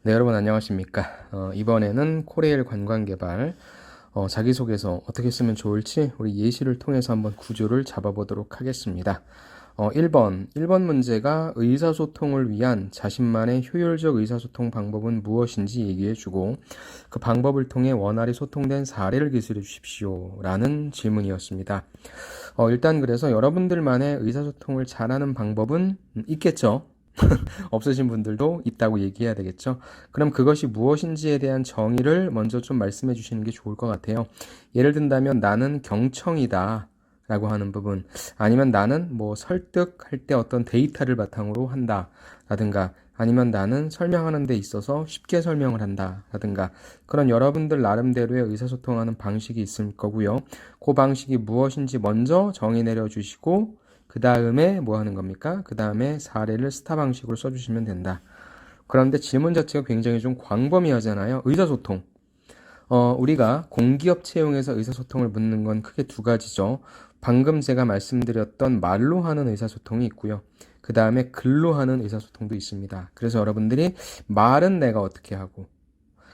네, 여러분 안녕하십니까? 이번에는 코레일 관광개발 자기소개서 어떻게 쓰면 좋을지 우리 예시를 통해서 한번 구조를 잡아보도록 하겠습니다. 1번 문제가 의사소통을 위한 자신만의 효율적 의사소통 방법은 무엇인지 얘기해주고 그 방법을 통해 원활히 소통된 사례를 기술해 주십시오 라는 질문이었습니다. 일단 그래서 여러분들만의 의사소통을 잘하는 방법은 있겠죠? 없으신 분들도 있다고 얘기해야 되겠죠. 그럼 그것이 무엇인지에 대한 정의를 먼저 좀 말씀해 주시는 게 좋을 것 같아요. 예를 든다면 나는 경청이다 라고 하는 부분, 아니면 나는 뭐 설득할 때 어떤 데이터를 바탕으로 한다 라든가, 아니면 나는 설명하는 데 있어서 쉽게 설명을 한다 라든가, 그런 여러분들 나름대로의 의사소통하는 방식이 있을 거고요. 그 방식이 무엇인지 먼저 정의 내려주시고 그 다음에 뭐 하는 겁니까? 그 다음에 사례를 스타 방식으로 써주시면 된다. 그런데 질문 자체가 굉장히 좀 광범위하잖아요. 의사소통. 우리가 공기업 채용에서 의사소통을 묻는 건 크게 두 가지죠. 방금 제가 말씀드렸던 말로 하는 의사소통이 있고요. 그 다음에 글로 하는 의사소통도 있습니다. 그래서 여러분들이 말은 내가 어떻게 하고,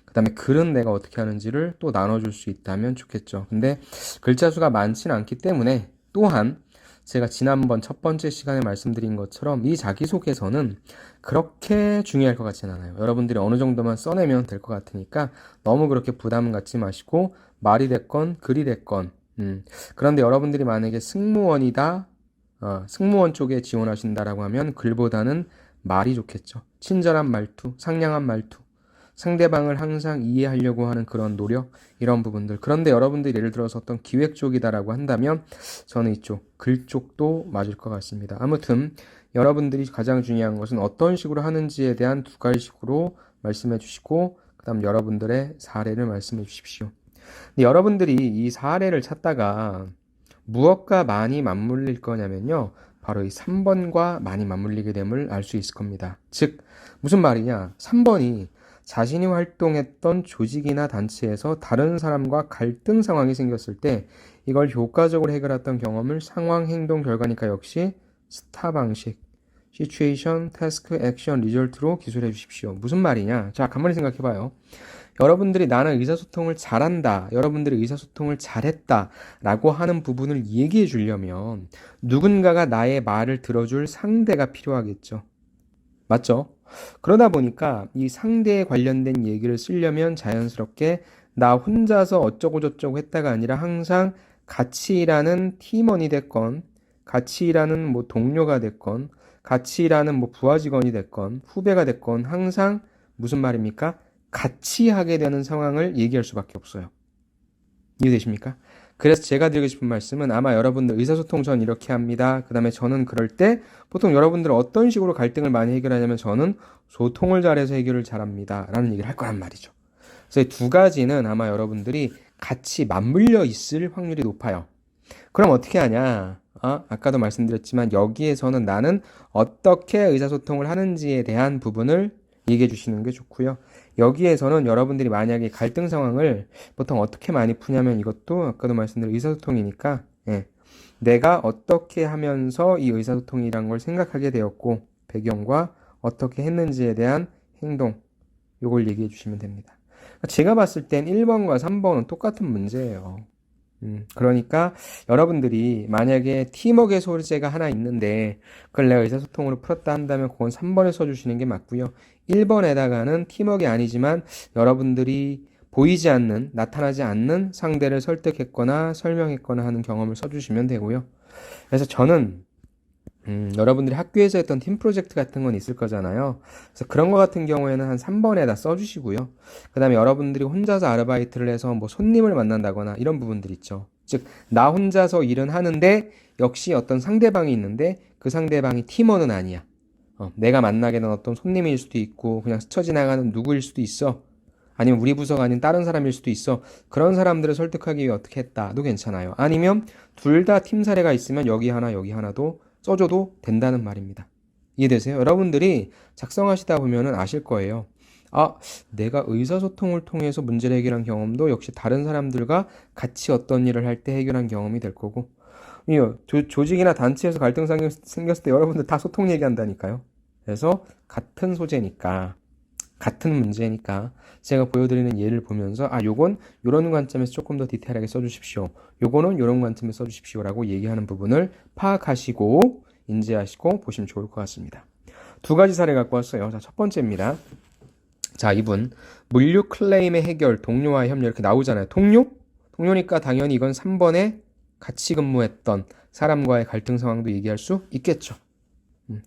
그 다음에 글은 내가 어떻게 하는지를 또 나눠줄 수 있다면 좋겠죠. 근데 글자 수가 많지는 않기 때문에 또한 제가 지난번 첫 번째 시간에 말씀드린 것처럼 이 자기소개서는 그렇게 중요할 것 같지는 않아요. 여러분들이 어느 정도만 써내면 될 것 같으니까 너무 그렇게 부담 갖지 마시고 말이 됐건 글이 됐건 그런데 여러분들이 만약에 승무원이다, 승무원 쪽에 지원하신다라고 하면 글보다는 말이 좋겠죠. 친절한 말투, 상냥한 말투, 상대방을 항상 이해하려고 하는 그런 노력, 이런 부분들. 그런데 여러분들이 예를 들어서 어떤 기획 쪽이다라고 한다면 저는 이쪽 글 쪽도 맞을 것 같습니다. 아무튼 여러분들이 가장 중요한 것은 어떤 식으로 하는지에 대한 두 가지식으로 말씀해 주시고 그 다음 여러분들의 사례를 말씀해 주십시오. 근데 여러분들이 이 사례를 찾다가 무엇과 많이 맞물릴 거냐면요, 바로 이 3번과 많이 맞물리게 됨을 알 수 있을 겁니다. 즉 무슨 말이냐, 3번이 자신이 활동했던 조직이나 단체에서 다른 사람과 갈등 상황이 생겼을 때 이걸 효과적으로 해결했던 경험을 상황, 행동, 결과니까 역시 스타 방식, 시츄에이션, 태스크, 액션, 리절트로 기술해 주십시오. 무슨 말이냐? 자, 가만히 생각해 봐요. 여러분들이 나는 의사소통을 잘한다, 여러분들이 의사소통을 잘했다 라고 하는 부분을 얘기해 주려면 누군가가 나의 말을 들어줄 상대가 필요하겠죠. 맞죠? 그러다 보니까 이 상대에 관련된 얘기를 쓰려면 자연스럽게 나 혼자서 어쩌고저쩌고 했다가 아니라 항상 같이 일하는 팀원이 됐건, 같이 일하는 뭐 동료가 됐건, 같이 일하는 뭐 부하 직원이 됐건, 후배가 됐건, 항상 무슨 말입니까? 같이 하게 되는 상황을 얘기할 수밖에 없어요. 이해되십니까? 그래서 제가 드리고 싶은 말씀은, 아마 여러분들 의사소통 전 이렇게 합니다. 그 다음에 저는 그럴 때 보통 여러분들은 어떤 식으로 갈등을 많이 해결하냐면 저는 소통을 잘해서 해결을 잘합니다 라는 얘기를 할 거란 말이죠. 그래서 이 두 가지는 아마 여러분들이 같이 맞물려 있을 확률이 높아요. 그럼 어떻게 하냐? 아까도 말씀드렸지만 여기에서는 나는 어떻게 의사소통을 하는지에 대한 부분을 얘기해 주시는 게 좋고요. 여기에서는 여러분들이 만약에 갈등 상황을 보통 어떻게 많이 푸냐면, 이것도 아까도 말씀드린 의사소통이니까, 내가 어떻게 하면서 이 의사소통이란 걸 생각하게 되었고 배경과 어떻게 했는지에 대한 행동, 요걸 얘기해 주시면 됩니다. 제가 봤을 땐 1번과 3번은 똑같은 문제예요. 그러니까 여러분들이 만약에 팀워크의 소재가 하나 있는데 그걸 내가 의사소통으로 풀었다 한다면 그건 3번에 써주시는 게 맞고요. 1번에다가는 팀워크가 아니지만 여러분들이 보이지 않는, 나타나지 않는 상대를 설득했거나 설명했거나 하는 경험을 써주시면 되고요. 그래서 저는 여러분들이 학교에서 했던 팀 프로젝트 같은 건 있을 거잖아요. 그래서 그런 거 같은 경우에는 한 3번에다 써주시고요. 그 다음에 여러분들이 혼자서 아르바이트를 해서 뭐 손님을 만난다거나 이런 부분들 있죠. 즉, 나 혼자서 일은 하는데 역시 어떤 상대방이 있는데 그 상대방이 팀원은 아니야. 내가 만나게 된 어떤 손님일 수도 있고 그냥 스쳐 지나가는 누구일 수도 있어. 아니면 우리 부서가 아닌 다른 사람일 수도 있어. 그런 사람들을 설득하기 위해 어떻게 했다도 괜찮아요. 아니면 둘 다 팀 사례가 있으면 여기 하나 여기 하나도 써줘도 된다는 말입니다. 이해되세요? 여러분들이 작성하시다 보면은 아실 거예요. 내가 의사소통을 통해서 문제를 해결한 경험도 역시 다른 사람들과 같이 어떤 일을 할 때 해결한 경험이 될 거고, 조직이나 단체에서 갈등 생겼을 때 여러분들 다 소통 얘기한다니까요. 그래서 같은 소재니까 같은 문제니까 제가 보여드리는 예를 보면서 요건 요런 관점에서 조금 더 디테일하게 써주십시오. 요거는 요런 관점에서 써주십시오 라고 얘기하는 부분을 파악하시고 인지하시고 보시면 좋을 것 같습니다. 두 가지 사례 갖고 왔어요. 자, 첫 번째입니다. 자, 이분 물류 클레임의 해결, 동료와의 협력 이렇게 나오잖아요. 동료니까 당연히 이건 3번에 같이 근무했던 사람과의 갈등 상황도 얘기할 수 있겠죠.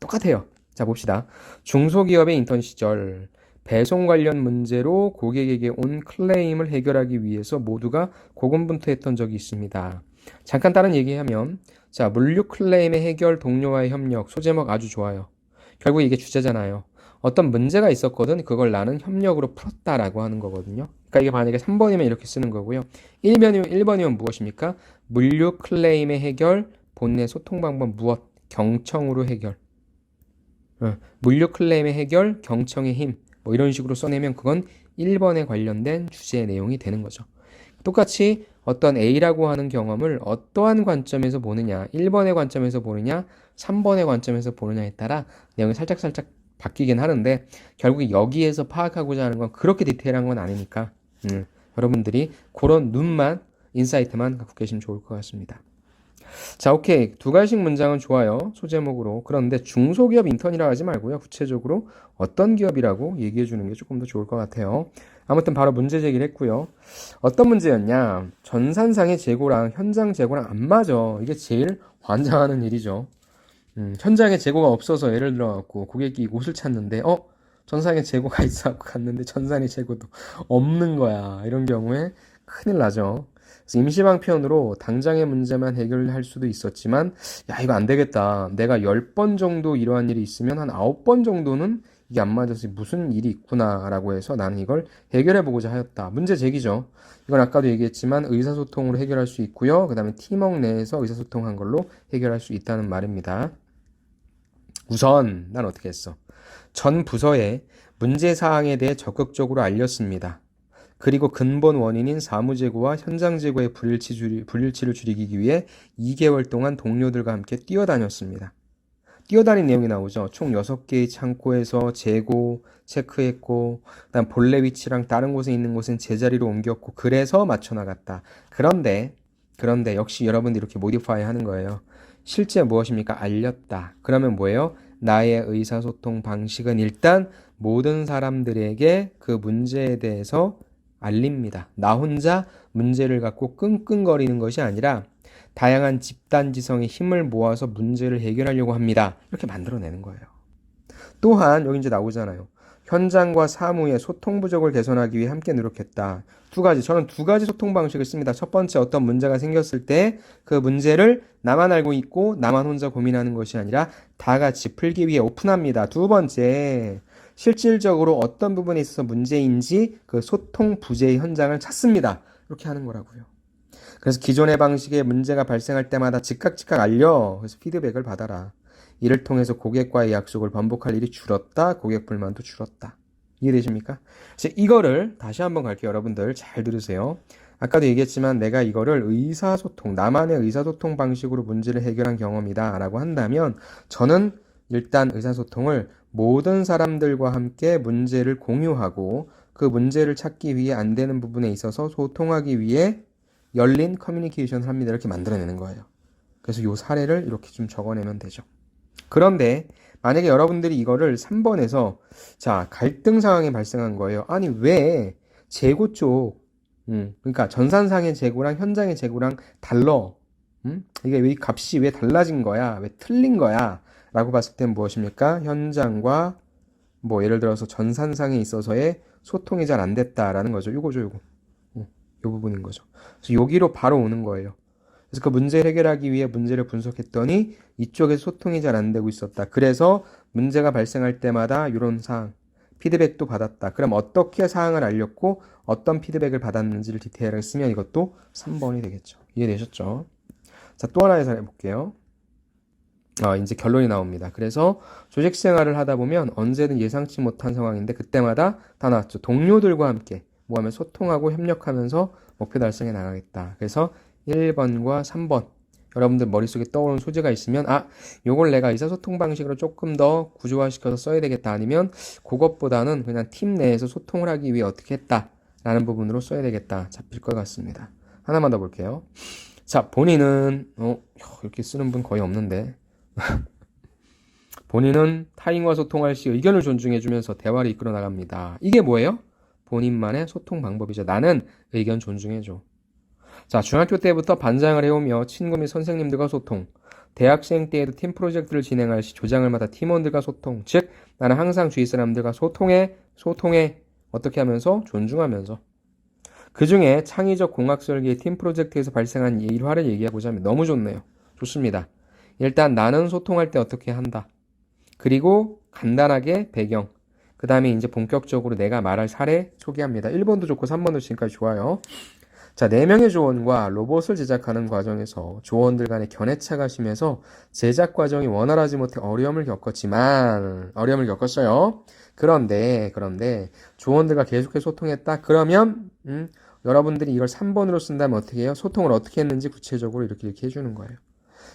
똑같아요. 자, 봅시다. 중소기업의 인턴 시절 배송 관련 문제로 고객에게 온 클레임을 해결하기 위해서 모두가 고군분투했던 적이 있습니다. 잠깐 다른 얘기하면 자, 물류 클레임의 해결, 동료와의 협력, 소제목 아주 좋아요. 결국 이게 주제잖아요. 어떤 문제가 있었거든. 그걸 나는 협력으로 풀었다라고 하는 거거든요. 그러니까 이게 만약에 3번이면 이렇게 쓰는 거고요. 1번이면 무엇입니까? 물류 클레임의 해결, 본내 소통 방법 무엇? 경청으로 해결. 물류 클레임의 해결, 경청의 힘. 뭐 이런 식으로 써내면 그건 1번에 관련된 주제의 내용이 되는 거죠. 똑같이 어떤 A라고 하는 경험을 어떠한 관점에서 보느냐, 1번의 관점에서 보느냐, 3번의 관점에서 보느냐에 따라 내용이 살짝살짝 바뀌긴 하는데 결국 여기에서 파악하고자 하는 건 그렇게 디테일한 건 아니니까 여러분들이 그런 눈만, 인사이트만 갖고 계시면 좋을 것 같습니다. 자, 오케이. 두 가지씩 문장은 좋아요. 소제목으로. 그런데 중소기업 인턴이라 하지 말고요. 구체적으로 어떤 기업이라고 얘기해 주는 게 조금 더 좋을 것 같아요. 아무튼 바로 문제 제기를 했고요. 어떤 문제였냐? 전산상의 재고랑 현장 재고랑 안 맞아. 이게 제일 환장하는 일이죠. 현장에 재고가 없어서 예를 들어갖고 고객이 옷을 찾는데 전산에 재고가 있어 갖고 갔는데 전산에 재고도 없는 거야. 이런 경우에 큰일 나죠. 그래서 임시방편으로 당장의 문제만 해결할 수도 있었지만 야, 이거 안 되겠다. 내가 10번 정도 이러한 일이 있으면 한 9번 정도는 이게 안 맞아서 무슨 일이 있구나 라고 해서 나는 이걸 해결해 보고자 하였다. 문제 제기죠. 이건 아까도 얘기했지만 의사소통으로 해결할 수 있고요. 그 다음에 팀워크 내에서 의사소통한 걸로 해결할 수 있다는 말입니다. 우선 난 어떻게 했어? 전 부서에 문제사항에 대해 적극적으로 알렸습니다. 그리고 근본 원인인 사무재고와 현장재고의 불일치를 줄이기 위해 2개월 동안 동료들과 함께 뛰어다녔습니다. 뛰어다닌 내용이 나오죠. 총 6개의 창고에서 재고 체크했고, 그다음 본래 위치랑 다른 곳에 있는 곳은 제자리로 옮겼고, 그래서 맞춰나갔다. 그런데 역시 여러분들이 이렇게 모디파이 하는 거예요. 실제 무엇입니까? 알렸다. 그러면 뭐예요? 나의 의사소통 방식은 일단 모든 사람들에게 그 문제에 대해서 알립니다. 나 혼자 문제를 갖고 끙끙거리는 것이 아니라 다양한 집단지성의 힘을 모아서 문제를 해결하려고 합니다. 이렇게 만들어내는 거예요. 또한 여기 이제 나오잖아요. 현장과 사무의 소통 부족을 개선하기 위해 함께 노력했다. 저는 두 가지 소통 방식을 씁니다. 첫 번째, 어떤 문제가 생겼을 때 그 문제를 나만 알고 있고 나만 혼자 고민하는 것이 아니라 다 같이 풀기 위해 오픈합니다. 두 번째, 실질적으로 어떤 부분에 있어서 문제인지 그 소통 부재의 현장을 찾습니다. 이렇게 하는 거라고요. 그래서 기존의 방식에 문제가 발생할 때마다 즉각 알려. 그래서 피드백을 받아라. 이를 통해서 고객과의 약속을 반복할 일이 줄었다. 고객 불만도 줄었다. 이해되십니까? 그래서 이거를 다시 한번 갈게요. 여러분들 잘 들으세요. 아까도 얘기했지만 내가 이거를 의사소통, 나만의 의사소통 방식으로 문제를 해결한 경험이다 라고 한다면 저는 일단 의사소통을 모든 사람들과 함께 문제를 공유하고 그 문제를 찾기 위해 안 되는 부분에 있어서 소통하기 위해 열린 커뮤니케이션을 합니다. 이렇게 만들어내는 거예요. 그래서 이 사례를 이렇게 좀 적어내면 되죠. 그런데 만약에 여러분들이 이거를 3번에서 자, 갈등 상황이 발생한 거예요. 아니 왜 재고 쪽 그러니까 전산상의 재고랑 현장의 재고랑 달러 이게 왜 값이 왜 달라진 거야? 왜 틀린 거야? 라고 봤을 땐 무엇입니까? 현장과 뭐 예를 들어서 전산상에 있어서의 소통이 잘 안 됐다라는 거죠. 요거죠. 요 부분인 거죠. 그래서 여기로 바로 오는 거예요. 그래서 그 문제를 해결하기 위해 문제를 분석했더니 이쪽에 소통이 잘 안 되고 있었다. 그래서 문제가 발생할 때마다 이런 사항, 피드백도 받았다. 그럼 어떻게 사항을 알렸고 어떤 피드백을 받았는지를 디테일하게 쓰면 이것도 3번이 되겠죠. 이해되셨죠? 자, 또 하나의 사례 볼게요. 이제 결론이 나옵니다. 그래서 조직 생활을 하다 보면 언제든 예상치 못한 상황인데 그때마다 다 나왔죠. 동료들과 함께 소통하고 협력하면서 목표 달성해 나가겠다. 그래서 1번과 3번 여러분들 머릿속에 떠오르는 소재가 있으면 요걸 내가 의사소통 방식으로 조금 더 구조화시켜서 써야 되겠다. 아니면 그것보다는 그냥 팀 내에서 소통을 하기 위해 어떻게 했다. 라는 부분으로 써야 되겠다. 잡힐 것 같습니다. 하나만 더 볼게요. 자, 본인은 이렇게 쓰는 분 거의 없는데 본인은 타인과 소통할 시 의견을 존중해주면서 대화를 이끌어 나갑니다. 이게 뭐예요? 본인만의 소통 방법이죠. 나는 의견 존중해줘. 자, 중학교 때부터 반장을 해오며 친구 및 선생님들과 소통. 대학생 때에도 팀 프로젝트를 진행할 시 조장을 맡아 팀원들과 소통. 즉, 나는 항상 주위 사람들과 소통해. 어떻게 하면서? 존중하면서. 그 중에 창의적 공학 설계의 팀 프로젝트에서 발생한 일화를 얘기하고자 하면 너무 좋네요. 좋습니다. 일단 나는 소통할 때 어떻게 한다. 그리고 간단하게 배경. 그 다음에 이제 본격적으로 내가 말할 사례 소개합니다. 1번도 좋고 3번도 지금까지 좋아요. 자, 4명의 조원과 로봇을 제작하는 과정에서 조원들 간의 견해차가 심해서 제작 과정이 원활하지 못해 어려움을 겪었어요. 그런데 조원들과 계속해서 소통했다. 그러면 여러분들이 이걸 3번으로 쓴다면 어떻게 해요? 소통을 어떻게 했는지 구체적으로 이렇게 해주는 거예요.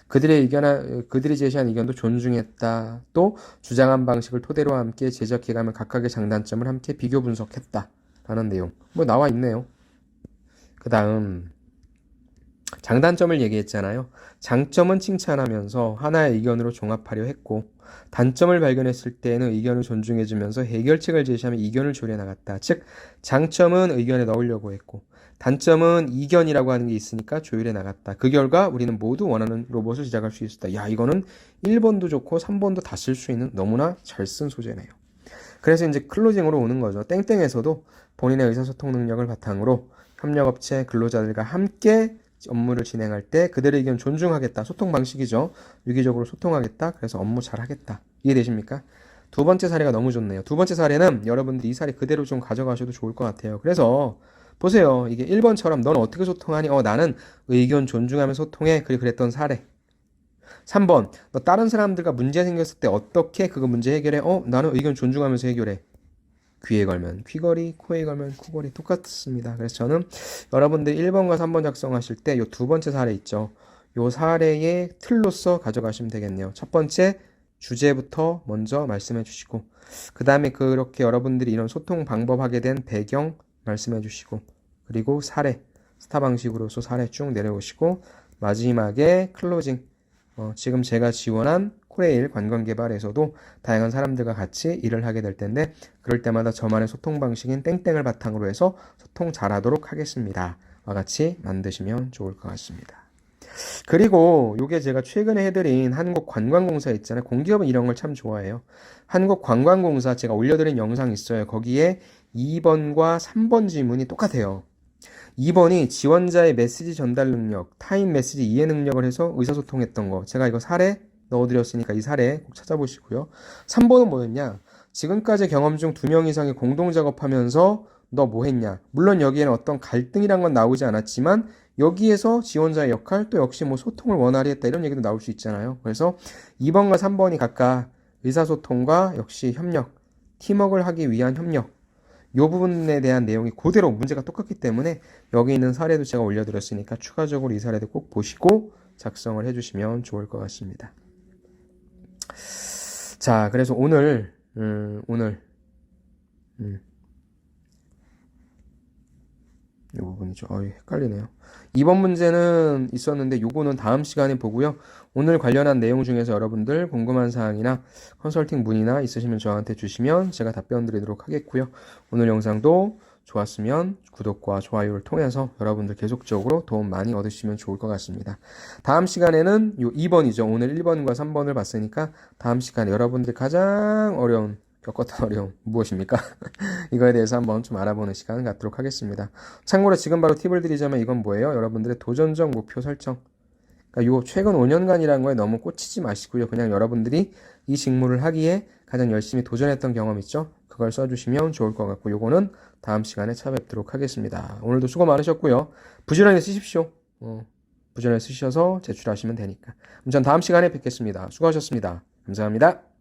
그들이 제시한 의견도 존중했다. 또 주장한 방식을 토대로 함께 제작해가며 각각의 장단점을 함께 비교 분석했다. 라는 내용. 나와 있네요. 그 다음 장단점을 얘기했잖아요. 장점은 칭찬하면서 하나의 의견으로 종합하려 했고 단점을 발견했을 때는 의견을 존중해주면서 해결책을 제시하며 이견을 조율해나갔다. 즉 장점은 의견에 넣으려고 했고 단점은 이견이라고 하는 게 있으니까 조율해나갔다. 그 결과 우리는 모두 원하는 로봇을 제작할 수 있었다. 야, 이거는 1번도 좋고 3번도 다 쓸 수 있는 너무나 잘 쓴 소재네요. 그래서 이제 클로징으로 오는 거죠. 땡땡에서도 본인의 의사소통 능력을 바탕으로 협력업체 근로자들과 함께 업무를 진행할 때 그들의 의견 존중하겠다. 소통 방식이죠. 유기적으로 소통하겠다. 그래서 업무 잘하겠다. 이해되십니까? 두 번째 사례가 너무 좋네요. 두 번째 사례는 여러분들이 이 사례 그대로 좀 가져가셔도 좋을 것 같아요. 그래서 보세요. 이게 1번처럼 너는 어떻게 소통하니? 나는 의견 존중하며 소통해. 그랬던 사례. 3번, 너 다른 사람들과 문제 생겼을 때 어떻게 그거 문제 해결해? 나는 의견 존중하면서 해결해. 귀에 걸면 귀걸이, 코에 걸면 코걸이 똑같습니다. 그래서 저는 여러분들 1번과 3번 작성하실 때 이 두 번째 사례 있죠. 이 사례의 틀로서 가져가시면 되겠네요. 첫 번째 주제부터 먼저 말씀해 주시고 그 다음에 그렇게 여러분들이 이런 소통 방법 하게 된 배경 말씀해 주시고 그리고 사례, 스타 방식으로서 사례 쭉 내려오시고 마지막에 클로징 지금 제가 지원한 코레일 관광개발에서도 다양한 사람들과 같이 일을 하게 될 텐데 그럴 때마다 저만의 소통 방식인 땡땡을 바탕으로 해서 소통 잘하도록 하겠습니다. 와 같이 만드시면 좋을 것 같습니다. 그리고 요게 제가 최근에 해드린 한국관광공사 있잖아요. 공기업은 이런 걸 참 좋아해요. 한국관광공사 제가 올려드린 영상 있어요. 거기에 2번과 3번 질문이 똑같아요. 2번이 지원자의 메시지 전달 능력, 타인 메시지 이해 능력을 해서 의사소통했던 거. 제가 이거 사례 넣어드렸으니까 이 사례 꼭 찾아보시고요. 3번은 뭐였냐? 지금까지 경험 중 2명 이상이 공동 작업하면서 너 뭐 했냐? 물론 여기에는 어떤 갈등이란 건 나오지 않았지만 여기에서 지원자의 역할 또 역시 소통을 원활히 했다 이런 얘기도 나올 수 있잖아요. 그래서 2번과 3번이 각각 의사소통과 역시 협력, 팀워크를 하기 위한 협력 이 부분에 대한 내용이 그대로 문제가 똑같기 때문에 여기 있는 사례도 제가 올려드렸으니까 추가적으로 이 사례도 꼭 보시고 작성을 해주시면 좋을 것 같습니다. 자, 그래서 오늘 이 부분이죠. 헷갈리네요. 2번 문제는 있었는데 요거는 다음 시간에 보고요. 오늘 관련한 내용 중에서 여러분들 궁금한 사항이나 컨설팅 문의나 있으시면 저한테 주시면 제가 답변 드리도록 하겠고요. 오늘 영상도 좋았으면 구독과 좋아요를 통해서 여러분들 계속적으로 도움 많이 얻으시면 좋을 것 같습니다. 다음 시간에는 요 2번이죠. 오늘 1번과 3번을 봤으니까 다음 시간에 여러분들 가장 겪었던 어려움 무엇입니까? 이거에 대해서 한번 좀 알아보는 시간 갖도록 하겠습니다. 참고로 지금 바로 팁을 드리자면 이건 뭐예요? 여러분들의 도전적 목표 설정. 그러니까 요 최근 5년간이라는 거에 너무 꽂히지 마시고요. 그냥 여러분들이 이 직무를 하기에 가장 열심히 도전했던 경험 있죠? 그걸 써주시면 좋을 것 같고 요거는 다음 시간에 찾아뵙도록 하겠습니다. 오늘도 수고 많으셨고요. 부지런히 쓰십시오. 부지런히 쓰셔서 제출하시면 되니까. 그럼 전 다음 시간에 뵙겠습니다. 수고하셨습니다. 감사합니다.